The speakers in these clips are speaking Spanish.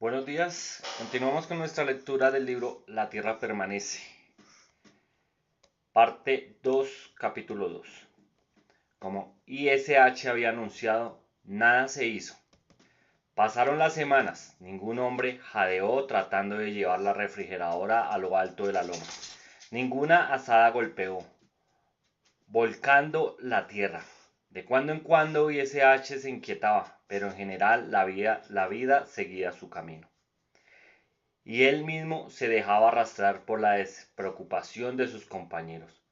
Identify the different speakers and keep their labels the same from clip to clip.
Speaker 1: Buenos días, continuamos con nuestra lectura del libro La Tierra Permanece, parte 2, capítulo 2. Como ISH había anunciado, nada se hizo. Pasaron las semanas, ningún hombre jadeó tratando de llevar la refrigeradora a lo alto de la loma. Ninguna azada golpeó, volcando la tierra. De cuando en cuando ISH se inquietaba, pero en general la vida seguía su camino. Y él mismo se dejaba arrastrar por la despreocupación de sus compañeros.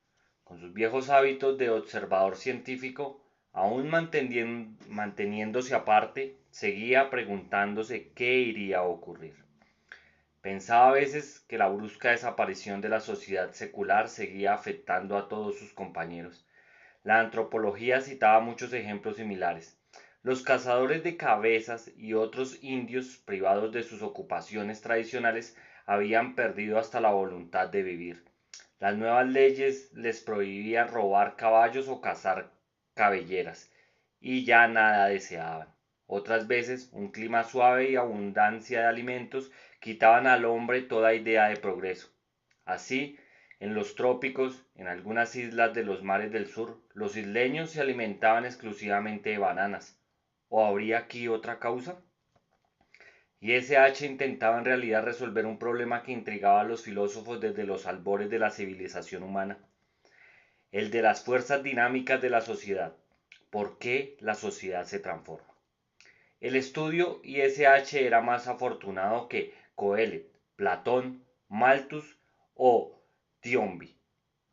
Speaker 1: Con sus viejos hábitos de observador científico, aún manteniéndose aparte, seguía preguntándose qué iría a ocurrir. Pensaba a veces que la brusca desaparición de la sociedad secular seguía afectando a todos sus compañeros. La antropología citaba muchos ejemplos similares. Los cazadores de cabezas y otros indios privados de sus ocupaciones tradicionales habían perdido hasta la voluntad de vivir. Las nuevas leyes les prohibían robar caballos o cazar cabelleras, y ya nada deseaban. Otras veces, un clima suave y abundancia de alimentos quitaban al hombre toda idea de progreso. Así, en los trópicos, en algunas islas de los mares del sur, los isleños se alimentaban exclusivamente de bananas. ¿O habría aquí otra causa? Y ISH intentaba en realidad resolver un problema que intrigaba a los filósofos desde los albores de la civilización humana, el de las fuerzas dinámicas de la sociedad. ¿Por qué la sociedad se transforma? El estudio ISH era más afortunado que Coelet, Platón, Malthus o Tionby.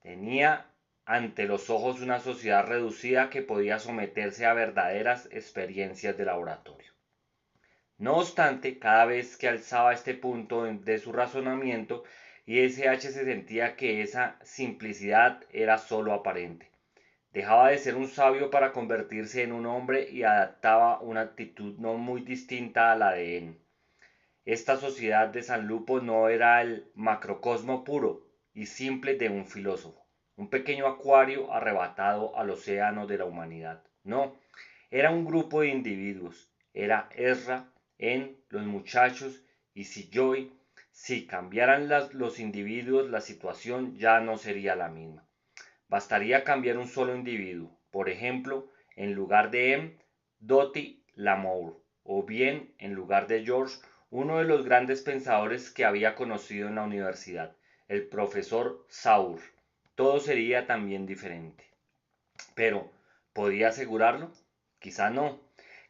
Speaker 1: Tenía ante los ojos una sociedad reducida que podía someterse a verdaderas experiencias de laboratorio. No obstante, cada vez que alzaba este punto de su razonamiento, ISH se sentía que esa simplicidad era sólo aparente. Dejaba de ser un sabio para convertirse en un hombre y adaptaba una actitud no muy distinta a la de él. Esta sociedad de San Lupo no era el macrocosmo puro y simple de un filósofo, un pequeño acuario arrebatado al océano de la humanidad. No, era un grupo de individuos. Era Ezra, En, los muchachos y si Joy. Si cambiaran los individuos, la situación ya no sería la misma. Bastaría cambiar un solo individuo, por ejemplo, en lugar de Dottie Lamour, o bien, en lugar de George, uno de los grandes pensadores que había conocido en la universidad, el profesor Saur. Todo sería también diferente. Pero, ¿podía asegurarlo? Quizá no.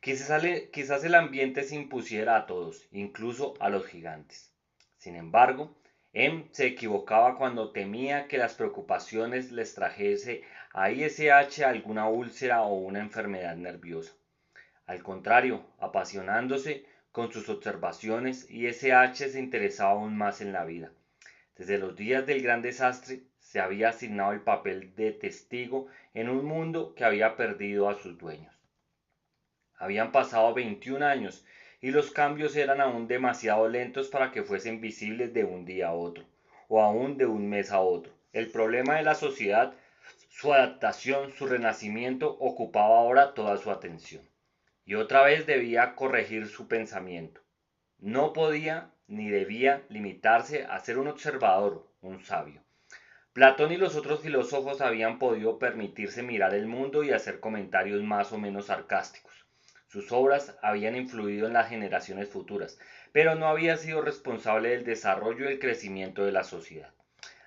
Speaker 1: Quizás el ambiente se impusiera a todos, incluso a los gigantes. Sin embargo, se equivocaba cuando temía que las preocupaciones les trajese a ISH alguna úlcera o una enfermedad nerviosa. Al contrario, apasionándose con sus observaciones, ISH se interesaba aún más en la vida. Desde los días del gran desastre se había asignado el papel de testigo en un mundo que había perdido a sus dueños. Habían pasado 21 años y los cambios eran aún demasiado lentos para que fuesen visibles de un día a otro, o aún de un mes a otro. El problema de la sociedad, su adaptación, su renacimiento, ocupaba ahora toda su atención. Y otra vez debía corregir su pensamiento. No podía ni debía limitarse a ser un observador, un sabio. Platón y los otros filósofos habían podido permitirse mirar el mundo y hacer comentarios más o menos sarcásticos. Sus obras habían influido en las generaciones futuras, pero no había sido responsable del desarrollo y el crecimiento de la sociedad.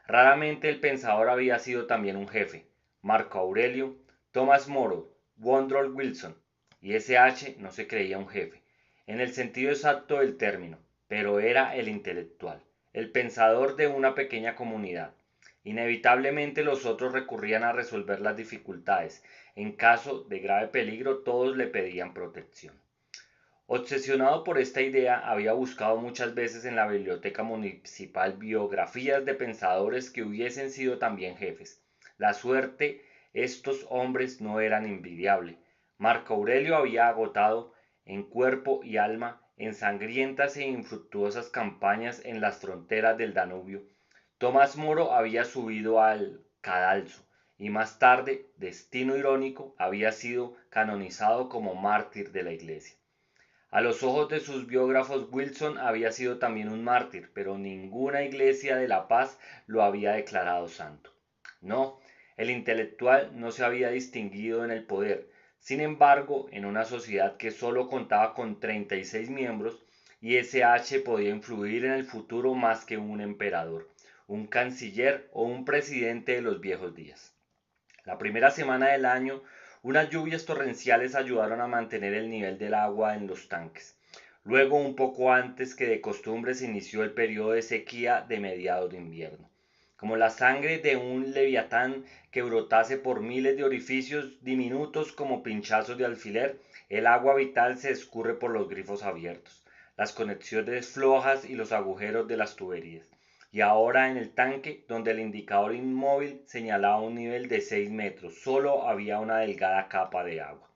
Speaker 1: Raramente el pensador había sido también un jefe. Marco Aurelio, Thomas More, Woodrow Wilson y S.H. no se creía un jefe, en el sentido exacto del término, pero era el intelectual, el pensador de una pequeña comunidad. Inevitablemente los otros recurrían a resolver las dificultades. En caso de grave peligro, todos le pedían protección. Obsesionado por esta idea, había buscado muchas veces en la biblioteca municipal biografías de pensadores que hubiesen sido también jefes. La suerte, estos hombres no eran envidiable. Marco Aurelio había agotado en cuerpo y alma en sangrientas e infructuosas campañas en las fronteras del Danubio. Tomás Moro había subido al cadalso y más tarde, destino irónico, había sido canonizado como mártir de la Iglesia. A los ojos de sus biógrafos, Wilson había sido también un mártir, pero ninguna iglesia de la paz lo había declarado santo. No, el intelectual no se había distinguido en el poder. Sin embargo, en una sociedad que solo contaba con 36 miembros, ISH podía influir en el futuro más que un emperador, un canciller o un presidente de los viejos días. La primera semana del año, unas lluvias torrenciales ayudaron a mantener el nivel del agua en los tanques. Luego, un poco antes que de costumbre, se inició el periodo de sequía de mediados de invierno. Como la sangre de un leviatán que brotase por miles de orificios diminutos como pinchazos de alfiler, el agua vital se escurre por los grifos abiertos, las conexiones flojas y los agujeros de las tuberías. Y ahora en el tanque, donde el indicador inmóvil señalaba un nivel de 6 metros, solo había una delgada capa de agua.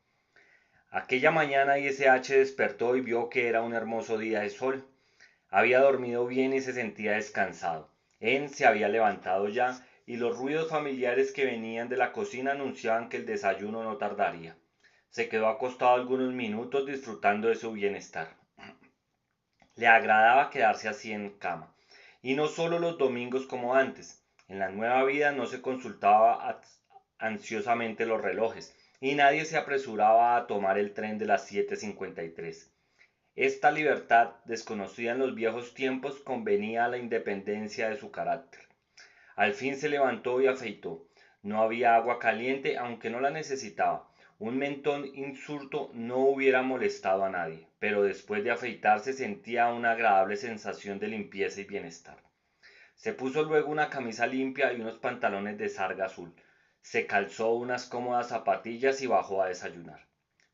Speaker 1: Aquella mañana ISH despertó y vio que era un hermoso día de sol. Había dormido bien y se sentía descansado. En se había levantado ya y los ruidos familiares que venían de la cocina anunciaban que el desayuno no tardaría. Se quedó acostado algunos minutos disfrutando de su bienestar. Le agradaba quedarse así en cama. Y no solo los domingos como antes. En la nueva vida no se consultaba ansiosamente los relojes y nadie se apresuraba a tomar el tren de las 7:53. Esta libertad, desconocida en los viejos tiempos, convenía a la independencia de su carácter. Al fin se levantó y afeitó. No había agua caliente, aunque no la necesitaba. Un mentón insulto no hubiera molestado a nadie, pero después de afeitarse sentía una agradable sensación de limpieza y bienestar. Se puso luego una camisa limpia y unos pantalones de sarga azul. Se calzó unas cómodas zapatillas y bajó a desayunar.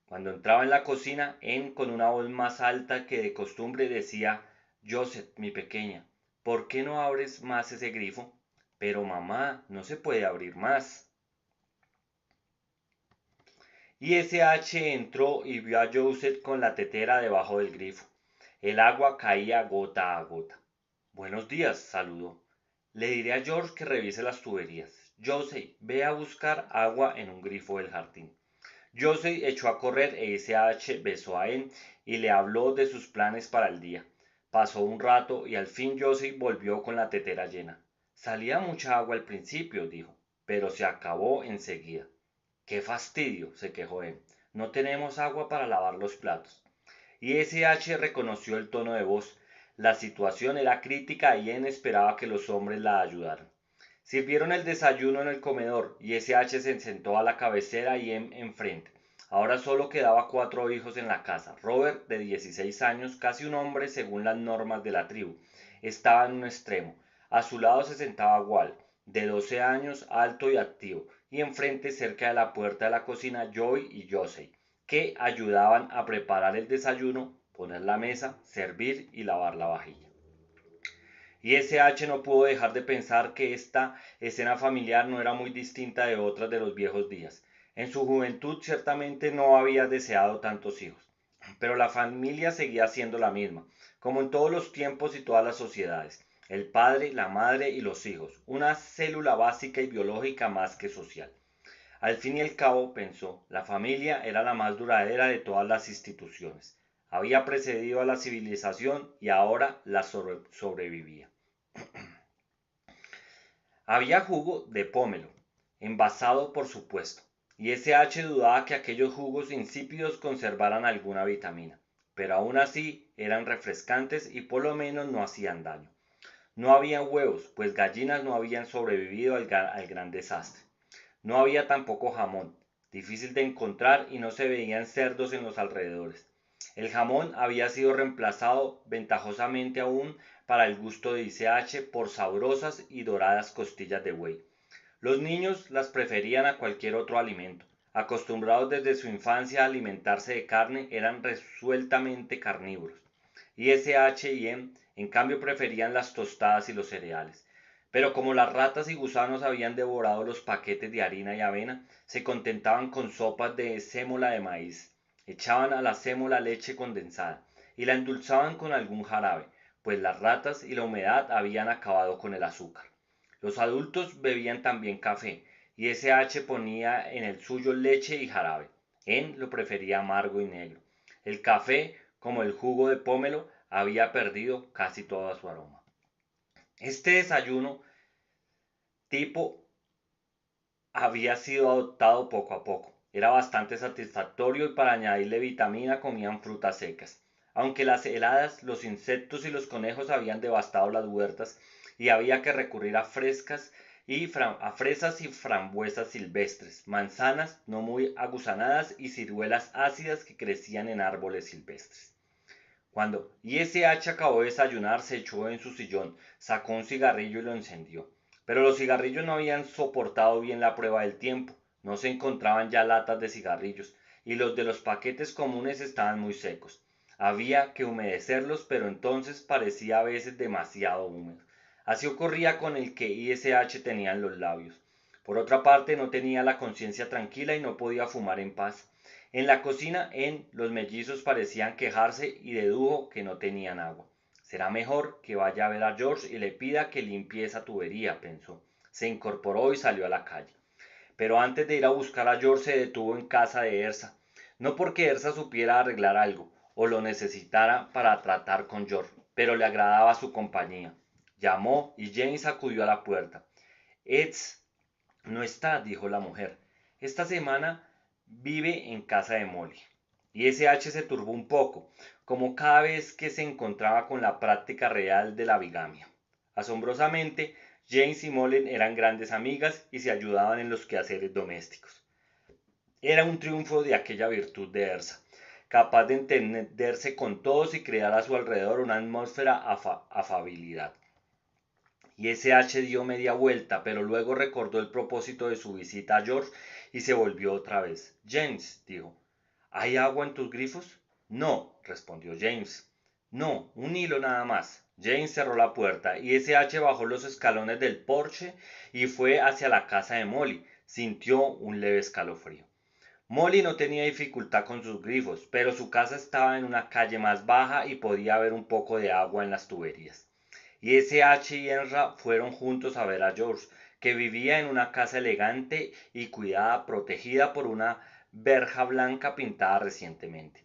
Speaker 1: Cuando entraba en la cocina, con una voz más alta que de costumbre decía: Joseph, mi pequeña, ¿por qué no abres más ese grifo? Pero mamá, no se puede abrir más. Y SH entró y vio a Joseph con la tetera debajo del grifo. El agua caía gota a gota. Buenos días, saludó. Le diré a George que revise las tuberías. Joseph, ve a buscar agua en un grifo del jardín. Joseph echó a correr e SH besó a En y le habló de sus planes para el día. Pasó un rato y al fin Joseph volvió con la tetera llena. Salía mucha agua al principio, dijo, pero se acabó enseguida. ¡Qué fastidio!, se quejó En. No tenemos agua para lavar los platos. Y SH reconoció el tono de voz. La situación era crítica y En esperaba que los hombres la ayudaran. Sirvieron el desayuno en el comedor y SH se sentó a la cabecera y enfrente. Ahora solo quedaba 4 hijos en la casa. Robert, de 16 años, casi un hombre según las normas de la tribu, estaba en un extremo. A su lado se sentaba Walt, de 12 años, alto y activo, y enfrente, cerca de la puerta de la cocina, Joy y Joseph, que ayudaban a preparar el desayuno, poner la mesa, servir y lavar la vajilla. Y SH no pudo dejar de pensar que esta escena familiar no era muy distinta de otras de los viejos días. En su juventud ciertamente no había deseado tantos hijos, pero la familia seguía siendo la misma, como en todos los tiempos y todas las sociedades. El padre, la madre y los hijos, una célula básica y biológica más que social. Al fin y al cabo, pensó, la familia era la más duradera de todas las instituciones. Había precedido a la civilización y ahora la sobrevivía. Había jugo de pómelo, envasado por supuesto, y SH dudaba que aquellos jugos insípidos conservaran alguna vitamina, pero aún así eran refrescantes y por lo menos no hacían daño. No había huevos, pues gallinas no habían sobrevivido al gran desastre. No había tampoco jamón, difícil de encontrar, y no se veían cerdos en los alrededores. El jamón había sido reemplazado, ventajosamente aún para el gusto de ICH, por sabrosas y doradas costillas de buey. Los niños las preferían a cualquier otro alimento. Acostumbrados desde su infancia a alimentarse de carne, eran resueltamente carnívoros. ISH y en cambio preferían las tostadas y los cereales. Pero como las ratas y gusanos habían devorado los paquetes de harina y avena, se contentaban con sopas de sémola de maíz. Echaban a la sémola leche condensada y la endulzaban con algún jarabe, pues las ratas y la humedad habían acabado con el azúcar. Los adultos bebían también café, y SH ponía en el suyo leche y jarabe. En lo prefería amargo y negro. El café, como el jugo de pomelo, había perdido casi todo su aroma. Este desayuno tipo había sido adoptado poco a poco. Era bastante satisfactorio y para añadirle vitamina comían frutas secas. Aunque las heladas, los insectos y los conejos habían devastado las huertas y había que recurrir a a fresas y frambuesas silvestres, manzanas no muy aguzanadas y ciruelas ácidas que crecían en árboles silvestres. Cuando ISH acabó de desayunar, se echó en su sillón, sacó un cigarrillo y lo encendió. Pero los cigarrillos no habían soportado bien la prueba del tiempo. No se encontraban ya latas de cigarrillos, y los de los paquetes comunes estaban muy secos. Había que humedecerlos, pero entonces parecía a veces demasiado húmedo. Así ocurría con el que ISH tenía en los labios. Por otra parte, no tenía la conciencia tranquila y no podía fumar en paz. En la cocina, los mellizos parecían quejarse y dedujo que no tenían agua. Será mejor que vaya a ver a George y le pida que limpie esa tubería, pensó. Se incorporó y salió a la calle. Pero antes de ir a buscar a George se detuvo en casa de Ersa. No porque Ersa supiera arreglar algo o lo necesitara para tratar con George, pero le agradaba su compañía. Llamó y James acudió a la puerta. Ed no está, dijo la mujer. Esta semana vive en casa de Molly. Y SH se turbó un poco, como cada vez que se encontraba con la práctica real de la bigamia. Asombrosamente, James y Molly eran grandes amigas y se ayudaban en los quehaceres domésticos. Era un triunfo de aquella virtud de Ersa, capaz de entenderse con todos y crear a su alrededor una atmósfera afabilidad. Y SH dio media vuelta, pero luego recordó el propósito de su visita a George y se volvió otra vez. James, dijo, ¿hay agua en tus grifos? No, respondió James. No, un hilo nada más. James cerró la puerta y SH bajó los escalones del porche y fue hacia la casa de Molly. Sintió un leve escalofrío. Molly no tenía dificultad con sus grifos, pero su casa estaba en una calle más baja y podía haber un poco de agua en las tuberías. Y SH y Enra fueron juntos a ver a George, que vivía en una casa elegante y cuidada, protegida por una verja blanca pintada recientemente.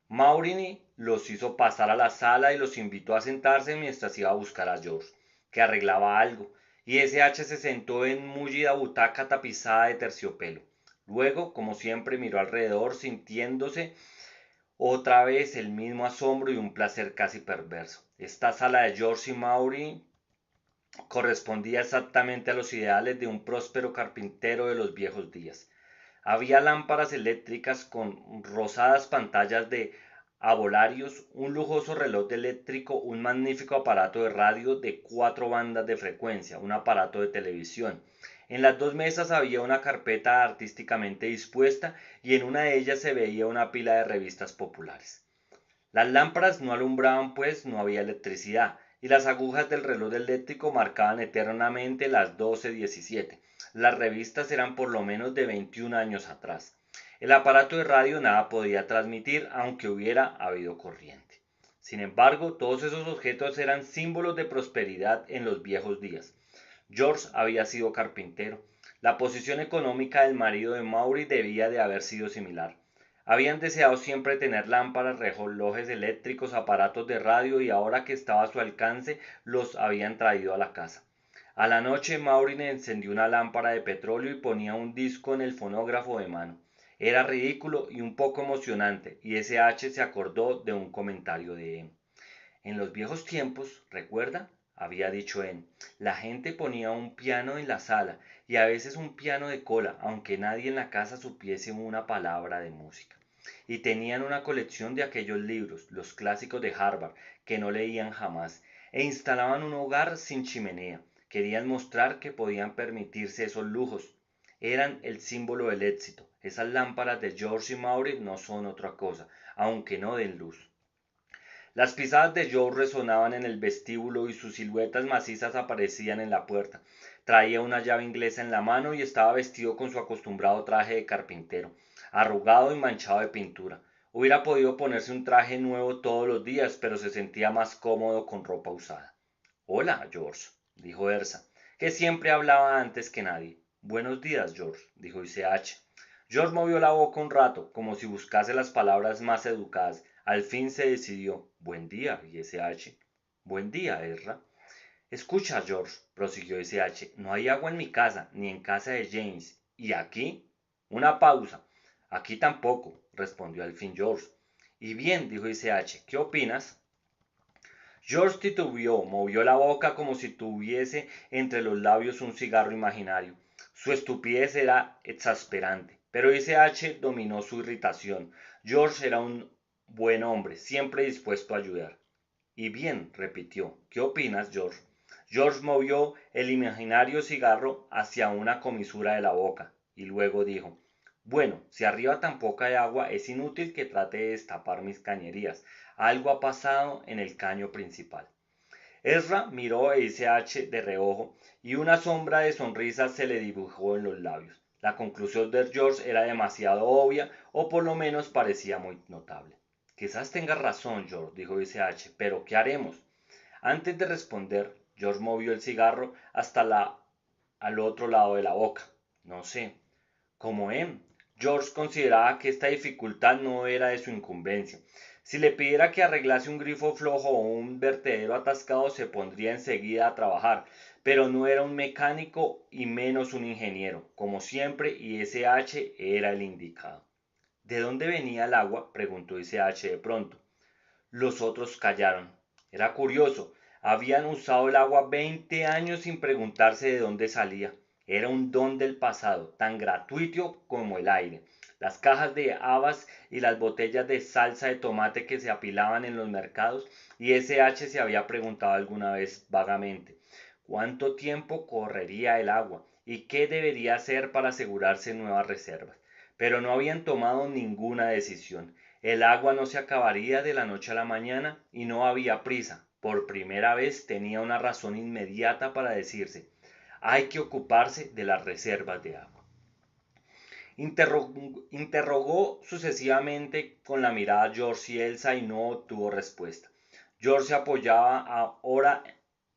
Speaker 1: Maureen los hizo pasar a la sala y los invitó a sentarse mientras iba a buscar a George, que arreglaba algo, y SH se sentó en mullida butaca tapizada de terciopelo. Luego, como siempre, miró alrededor sintiéndose otra vez el mismo asombro y un placer casi perverso. Esta sala de George y Maury correspondía exactamente a los ideales de un próspero carpintero de los viejos días. Había lámparas eléctricas con rosadas pantallas de abolarios, un lujoso reloj eléctrico, un magnífico aparato de radio de 4 bandas de frecuencia, un aparato de televisión. En las dos mesas había una carpeta artísticamente dispuesta y en una de ellas se veía una pila de revistas populares. Las lámparas no alumbraban pues no había electricidad y las agujas del reloj eléctrico marcaban eternamente las 12:17. Las revistas eran por lo menos de 21 años atrás. El aparato de radio nada podía transmitir aunque hubiera habido corriente. Sin embargo, todos esos objetos eran símbolos de prosperidad en los viejos días. George había sido carpintero. La posición económica del marido de Maury debía de haber sido similar. Habían deseado siempre tener lámparas, relojes eléctricos, aparatos de radio y ahora que estaba a su alcance los habían traído a la casa. A la noche Maureen encendió una lámpara de petróleo y ponía un disco en el fonógrafo de mano. Era ridículo y un poco emocionante y SH se acordó de un comentario de M. En los viejos tiempos, ¿recuerda? Había dicho en, la gente ponía un piano en la sala y a veces un piano de cola, aunque nadie en la casa supiese una palabra de música. Y tenían una colección de aquellos libros, los clásicos de Harvard, que no leían jamás, e instalaban un hogar sin chimenea. Querían mostrar que podían permitirse esos lujos. Eran el símbolo del éxito. Esas lámparas de George y Maury no son otra cosa, aunque no den luz. Las pisadas de Joe resonaban en el vestíbulo y sus siluetas macizas aparecían en la puerta. Traía una llave inglesa en la mano y estaba vestido con su acostumbrado traje de carpintero, arrugado y manchado de pintura. Hubiera podido ponerse un traje nuevo todos los días, pero se sentía más cómodo con ropa usada. Hola, George, dijo Ersa, que siempre hablaba antes que nadie. Buenos días, George, dijo ICH. George movió la boca un rato, como si buscase las palabras más educadas. Al fin se decidió. Buen día, ISH. Buen día, Ezra. Escucha, George, prosiguió ISH, no hay agua en mi casa, ni en casa de James. ¿Y aquí? Una pausa. Aquí tampoco, respondió al fin George. Y bien, dijo ISH, ¿qué opinas? George titubeó, movió la boca como si tuviese entre los labios un cigarro imaginario. Su estupidez era exasperante, pero ISH dominó su irritación. George era un buen hombre, siempre dispuesto a ayudar. Y bien, repitió, ¿qué opinas, George? George movió el imaginario cigarro hacia una comisura de la boca, y luego dijo, bueno, si arriba tan poca hay agua, es inútil que trate de destapar mis cañerías. Algo ha pasado en el caño principal. Ezra miró a ISH de reojo y una sombra de sonrisa se le dibujó en los labios. La conclusión de George era demasiado obvia, o por lo menos parecía muy notable. Quizás tengas razón, George, dijo ISH, pero ¿qué haremos? Antes de responder, George movió el cigarro hasta al otro lado de la boca. No sé. Como George consideraba que esta dificultad no era de su incumbencia. Si le pidiera que arreglase un grifo flojo o un vertedero atascado, se pondría enseguida a trabajar, pero no era un mecánico y menos un ingeniero. Como siempre, ISH era el indicado. ¿De dónde venía el agua?, preguntó ISH de pronto. Los otros callaron. Era curioso. Habían usado el agua 20 años sin preguntarse de dónde salía. Era un don del pasado, tan gratuito como el aire. Las cajas de habas y las botellas de salsa de tomate que se apilaban en los mercados, y SH se había preguntado alguna vez vagamente, ¿cuánto tiempo correría el agua? ¿Y qué debería hacer para asegurarse nuevas reservas? Pero no habían tomado ninguna decisión. El agua no se acabaría de la noche a la mañana y no había prisa. Por primera vez tenía una razón inmediata para decirse, hay que ocuparse de las reservas de agua. Interrogó sucesivamente con la mirada a George y Elsa y no obtuvo respuesta. George se apoyaba ahora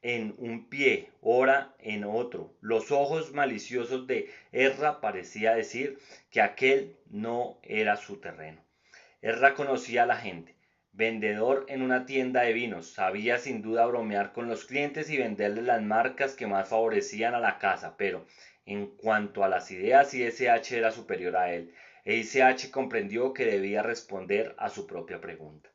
Speaker 1: en un pie, ora en otro. Los ojos maliciosos de Ezra parecía decir que aquel no era su terreno. Ezra conocía a la gente. Vendedor en una tienda de vinos, sabía sin duda bromear con los clientes y venderles las marcas que más favorecían a la casa, pero en cuanto a las ideas, ISH era superior a él, e ISH comprendió que debía responder a su propia pregunta.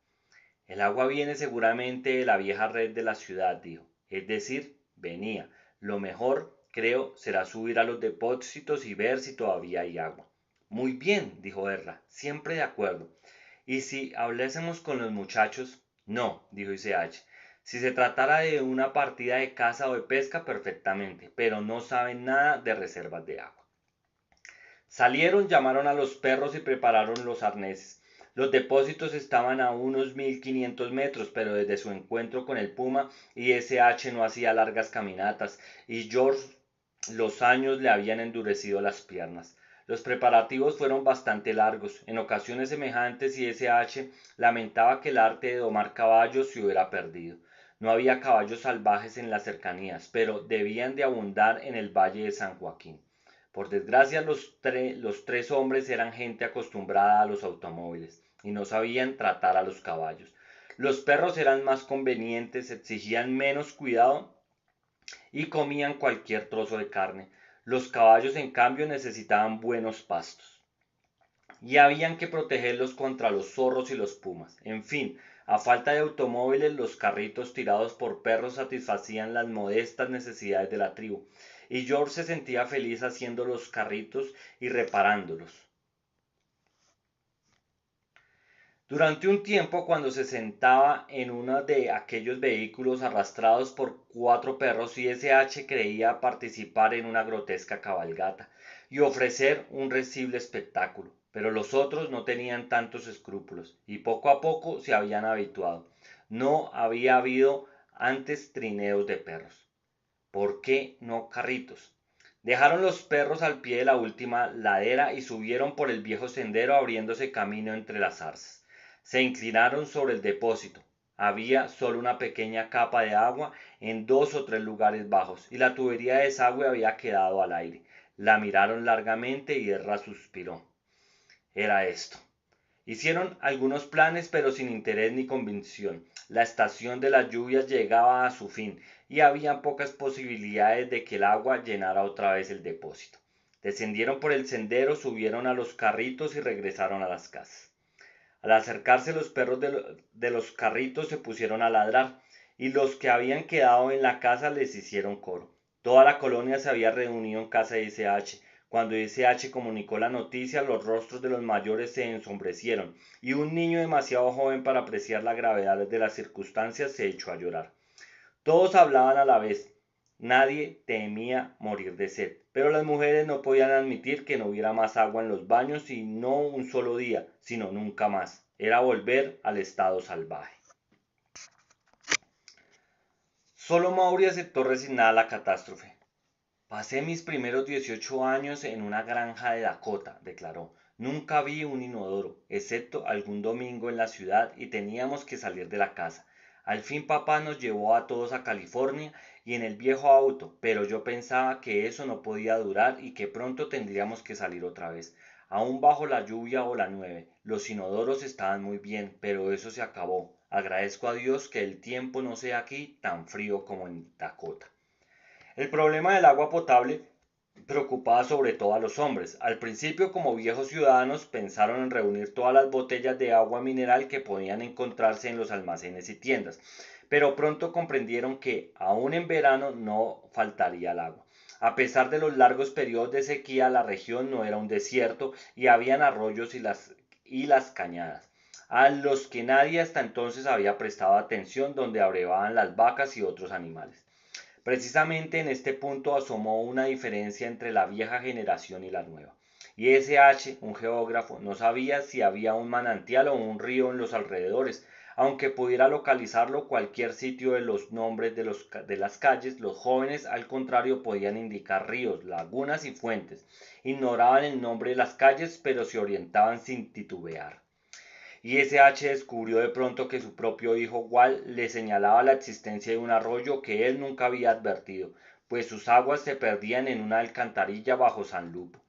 Speaker 1: El agua viene seguramente de la vieja red de la ciudad, dijo. Es decir, venía. Lo mejor, creo, será subir a los depósitos y ver si todavía hay agua. Muy bien, dijo Ezra, siempre de acuerdo. ¿Y si hablásemos con los muchachos? No, dijo ICH. Si se tratara de una partida de caza o de pesca, perfectamente, pero no saben nada de reservas de agua. Salieron, llamaron a los perros y prepararon los arneses. Los depósitos estaban a unos 1500 metros, pero desde su encuentro con el puma, ISH no hacía largas caminatas, y George los años le habían endurecido las piernas. Los preparativos fueron bastante largos. En ocasiones semejantes, ISH lamentaba que el arte de domar caballos se hubiera perdido. No había caballos salvajes en las cercanías, pero debían de abundar en el valle de San Joaquín. Por desgracia, los tres hombres eran gente acostumbrada a los automóviles y no sabían tratar a los caballos. Los perros eran más convenientes, exigían menos cuidado y comían cualquier trozo de carne. Los caballos, en cambio, necesitaban buenos pastos y habían que protegerlos contra los zorros y los pumas. En fin, a falta de automóviles, los carritos tirados por perros satisfacían las modestas necesidades de la tribu, y George se sentía feliz haciendo los carritos y reparándolos. Durante un tiempo, cuando se sentaba en uno de aquellos vehículos arrastrados por 4 perros, ISH creía participar en una grotesca cabalgata y ofrecer un risible espectáculo, pero los otros no tenían tantos escrúpulos y poco a poco se habían habituado. No había habido antes trineos de perros. ¿Por qué no carritos? Dejaron los perros al pie de la última ladera y subieron por el viejo sendero abriéndose camino entre las zarzas. Se inclinaron sobre el depósito. Había solo una pequeña capa de agua en 2 o 3 lugares bajos y la tubería de desagüe había quedado al aire. La miraron largamente y Ezra suspiró. Era esto. Hicieron algunos planes, pero sin interés ni convicción. La estación de las lluvias llegaba a su fin y había pocas posibilidades de que el agua llenara otra vez el depósito. Descendieron por el sendero, subieron a los carritos y regresaron a las casas. Al acercarse los perros de los carritos se pusieron a ladrar, y los que habían quedado en la casa les hicieron coro. Toda la colonia se había reunido en casa de ICH. Cuando ICH comunicó la noticia, los rostros de los mayores se ensombrecieron, y un niño demasiado joven para apreciar la gravedad de las circunstancias se echó a llorar. Todos hablaban a la vez. Nadie temía morir de sed, pero las mujeres no podían admitir que no hubiera más agua en los baños y no un solo día, sino nunca más. Era volver al estado salvaje. Solo Maury aceptó resignada la catástrofe. Pasé mis primeros 18 años en una granja de Dakota, declaró. Nunca vi un inodoro, excepto algún domingo en la ciudad y teníamos que salir de la casa. Al fin papá nos llevó a todos a California y en el viejo auto, pero yo pensaba que eso no podía durar y que pronto tendríamos que salir otra vez. Aún bajo la lluvia o la nieve, los inodoros estaban muy bien, pero eso se acabó. Agradezco a Dios que el tiempo no sea aquí tan frío como en Dakota. El problema del agua potable preocupaba sobre todo a los hombres. Al principio, como viejos ciudadanos, pensaron en reunir todas las botellas de agua mineral que podían encontrarse en los almacenes y tiendas, pero pronto comprendieron que, aún en verano, no faltaría el agua. A pesar de los largos periodos de sequía, la región no era un desierto y habían arroyos y las cañadas, a los que nadie hasta entonces había prestado atención, donde abrevaban las vacas y otros animales. Precisamente en este punto asomó una diferencia entre la vieja generación y la nueva. Y S.H., un geógrafo, no sabía si había un manantial o un río en los alrededores. Aunque pudiera localizarlo cualquier sitio de los nombres de las calles, los jóvenes al contrario podían indicar ríos, lagunas y fuentes. Ignoraban el nombre de las calles, pero se orientaban sin titubear. Y S.H. descubrió de pronto que su propio hijo Walt le señalaba la existencia de un arroyo que él nunca había advertido, pues sus aguas se perdían en una alcantarilla bajo San Lupo.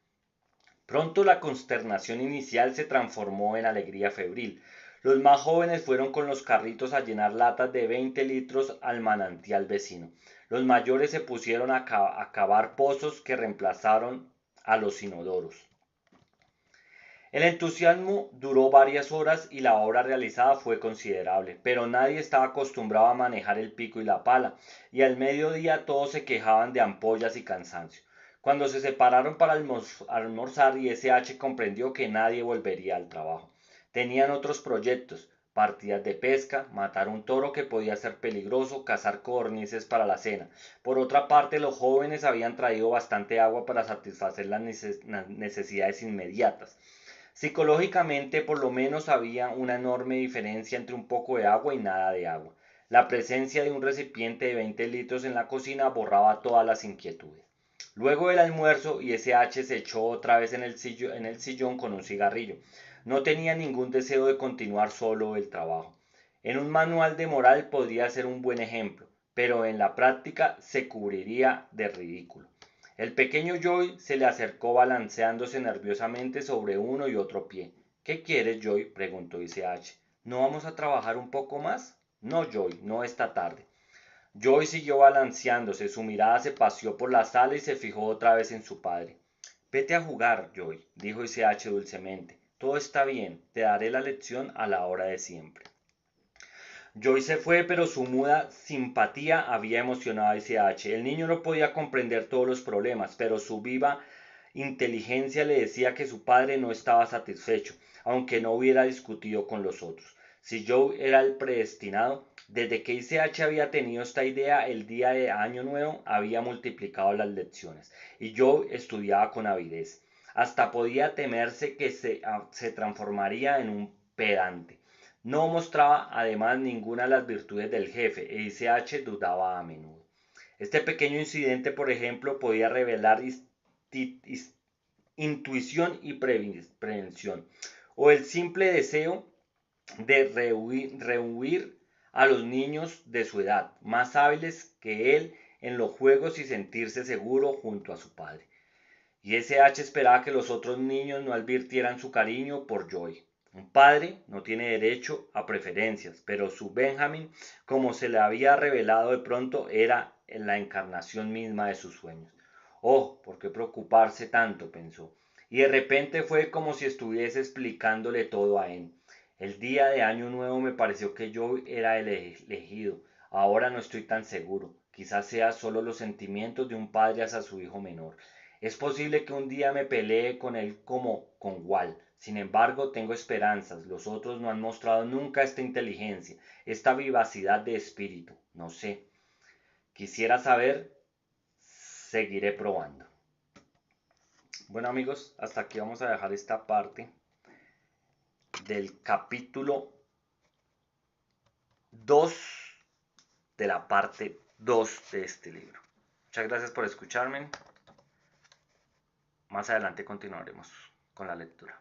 Speaker 1: Pronto la consternación inicial se transformó en alegría febril. Los más jóvenes fueron con los carritos a llenar latas de 20 litros al manantial vecino. Los mayores se pusieron a cavar pozos que reemplazaron a los inodoros. El entusiasmo duró varias horas y la obra realizada fue considerable, pero nadie estaba acostumbrado a manejar el pico y la pala, y al mediodía todos se quejaban de ampollas y cansancio. Cuando se separaron para almorzar, y S.H. comprendió que nadie volvería al trabajo. Tenían otros proyectos, partidas de pesca, matar un toro que podía ser peligroso, cazar codornices para la cena. Por otra parte, los jóvenes habían traído bastante agua para satisfacer las necesidades inmediatas. Psicológicamente, por lo menos, había una enorme diferencia entre un poco de agua y nada de agua. La presencia de un recipiente de 20 litros en la cocina borraba todas las inquietudes. Luego del almuerzo, ISH se echó otra vez en el sillón con un cigarrillo. No tenía ningún deseo de continuar solo el trabajo. En un manual de moral podría ser un buen ejemplo, pero en la práctica se cubriría de ridículo. El pequeño Joy se le acercó balanceándose nerviosamente sobre uno y otro pie. ¿Qué quieres, Joy?, preguntó ICH. ¿No vamos a trabajar un poco más? No, Joy, no esta tarde. Joy siguió balanceándose, su mirada se paseó por la sala y se fijó otra vez en su padre. Vete a jugar, Joy, dijo ICH dulcemente. Todo está bien, te daré la lección a la hora de siempre. Joy se fue, pero su muda simpatía había emocionado a ICH. El niño no podía comprender todos los problemas, pero su viva inteligencia le decía que su padre no estaba satisfecho, aunque no hubiera discutido con los otros. Si Joe era el predestinado, desde que ICH había tenido esta idea, el día de Año Nuevo había multiplicado las lecciones, y Joe estudiaba con avidez. Hasta podía temerse que se transformaría en un pedante. No mostraba además ninguna de las virtudes del jefe, e ICH dudaba a menudo. Este pequeño incidente, por ejemplo, podía revelar intuición y prevención, o el simple deseo de rehuir a los niños de su edad, más hábiles que él en los juegos y sentirse seguro junto a su padre. Y S.H. esperaba que los otros niños no advirtieran su cariño por Joy. Un padre no tiene derecho a preferencias, pero su Benjamín, como se le había revelado de pronto, era la encarnación misma de sus sueños. Oh, ¿por qué preocuparse tanto?, pensó. Y de repente fue como si estuviese explicándole todo a él. El día de Año Nuevo me pareció que yo era el elegido. Ahora no estoy tan seguro. Quizás sea solo los sentimientos de un padre hacia su hijo menor. Es posible que un día me pelee con él como con Wal. Sin embargo, tengo esperanzas. Los otros no han mostrado nunca esta inteligencia, esta vivacidad de espíritu. No sé. Quisiera saber. Seguiré probando. Bueno amigos, hasta aquí vamos a dejar esta parte del capítulo 2 de la parte 2 de este libro. Muchas gracias por escucharme. Más adelante continuaremos con la lectura.